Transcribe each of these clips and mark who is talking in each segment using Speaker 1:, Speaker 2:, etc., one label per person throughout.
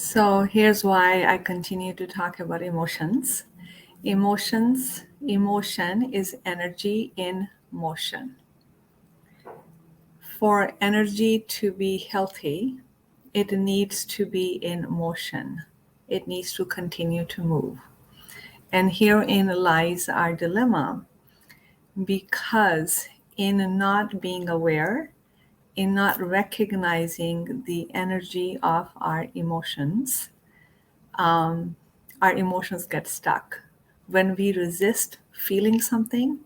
Speaker 1: So here's why I continue to talk about emotions. Emotion is energy in motion. For energy to be healthy, it needs to be in motion. It needs to continue to move. And herein lies our dilemma because in not being aware, in not recognizing the energy of um, our emotions get stuck. When we resist feeling something,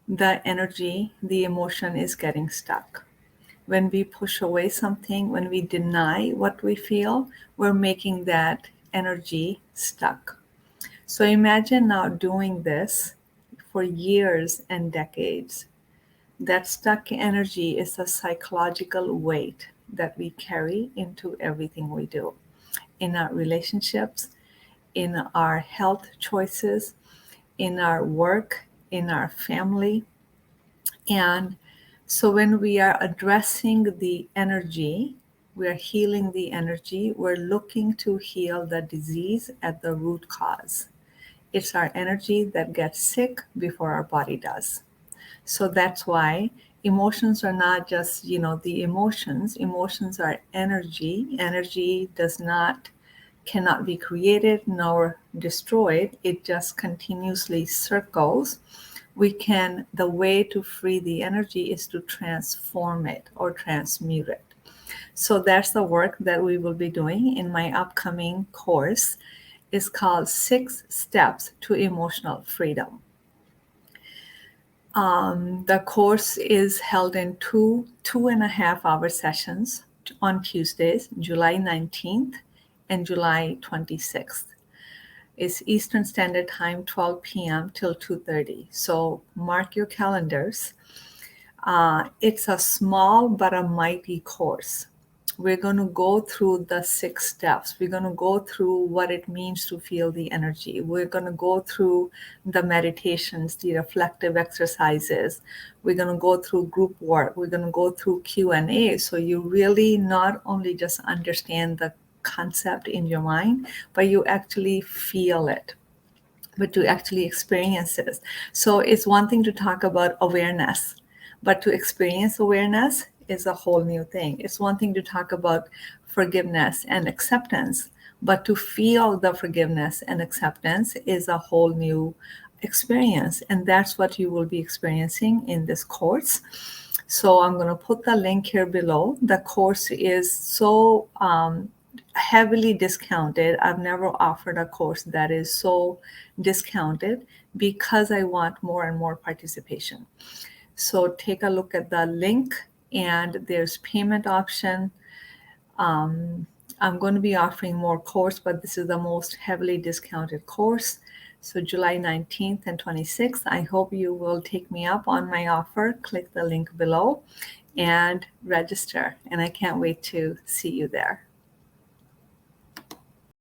Speaker 1: the energy, the emotion is getting stuck. When we push away something, when we deny what we feel, we're making that energy stuck. So imagine now doing this for years and decades. That stuck energy is a psychological weight that we carry into everything we do in our relationships, in our health choices, in our work, in our family. And so when we are addressing the energy, we are healing the energy, we're looking to heal the disease at the root cause. It's our energy that gets sick before our body does. So that's why emotions are not just, the emotions. Emotions are energy. Energy cannot be created nor destroyed. It just continuously circles. The way to free the energy is to transform it or transmute it. So that's the work that we will be doing in my upcoming course. It's called 6 Steps to Emotional Freedom. The course is held in two and a half hour sessions on Tuesdays, July 19th and July 26th. It's Eastern Standard Time, 12 p.m. till 2:30. So mark your calendars. It's a small but a mighty course. We're going to go through the 6 steps. We're going to go through what it means to feel the energy. We're going to go through the meditations, the reflective exercises. We're going to go through group work. We're going to go through Q&A. So you really not only just understand the concept in your mind, but you actually feel it, but to actually experience it. So it's one thing to talk about awareness, but to experience awareness is a whole new thing. It's one thing to talk about forgiveness and acceptance, but to feel the forgiveness and acceptance is a whole new experience. And that's what you will be experiencing in this course. So I'm going to put the link here below. The course is so heavily discounted. I've never offered a course that is so discounted because I want more and more participation. So take a look at the link, and there's payment option. I'm going to be offering more course, but this is the most heavily discounted course. So July 19th and 26th, I hope you will take me up on my offer. Click the link below and register. And I can't wait to see you there.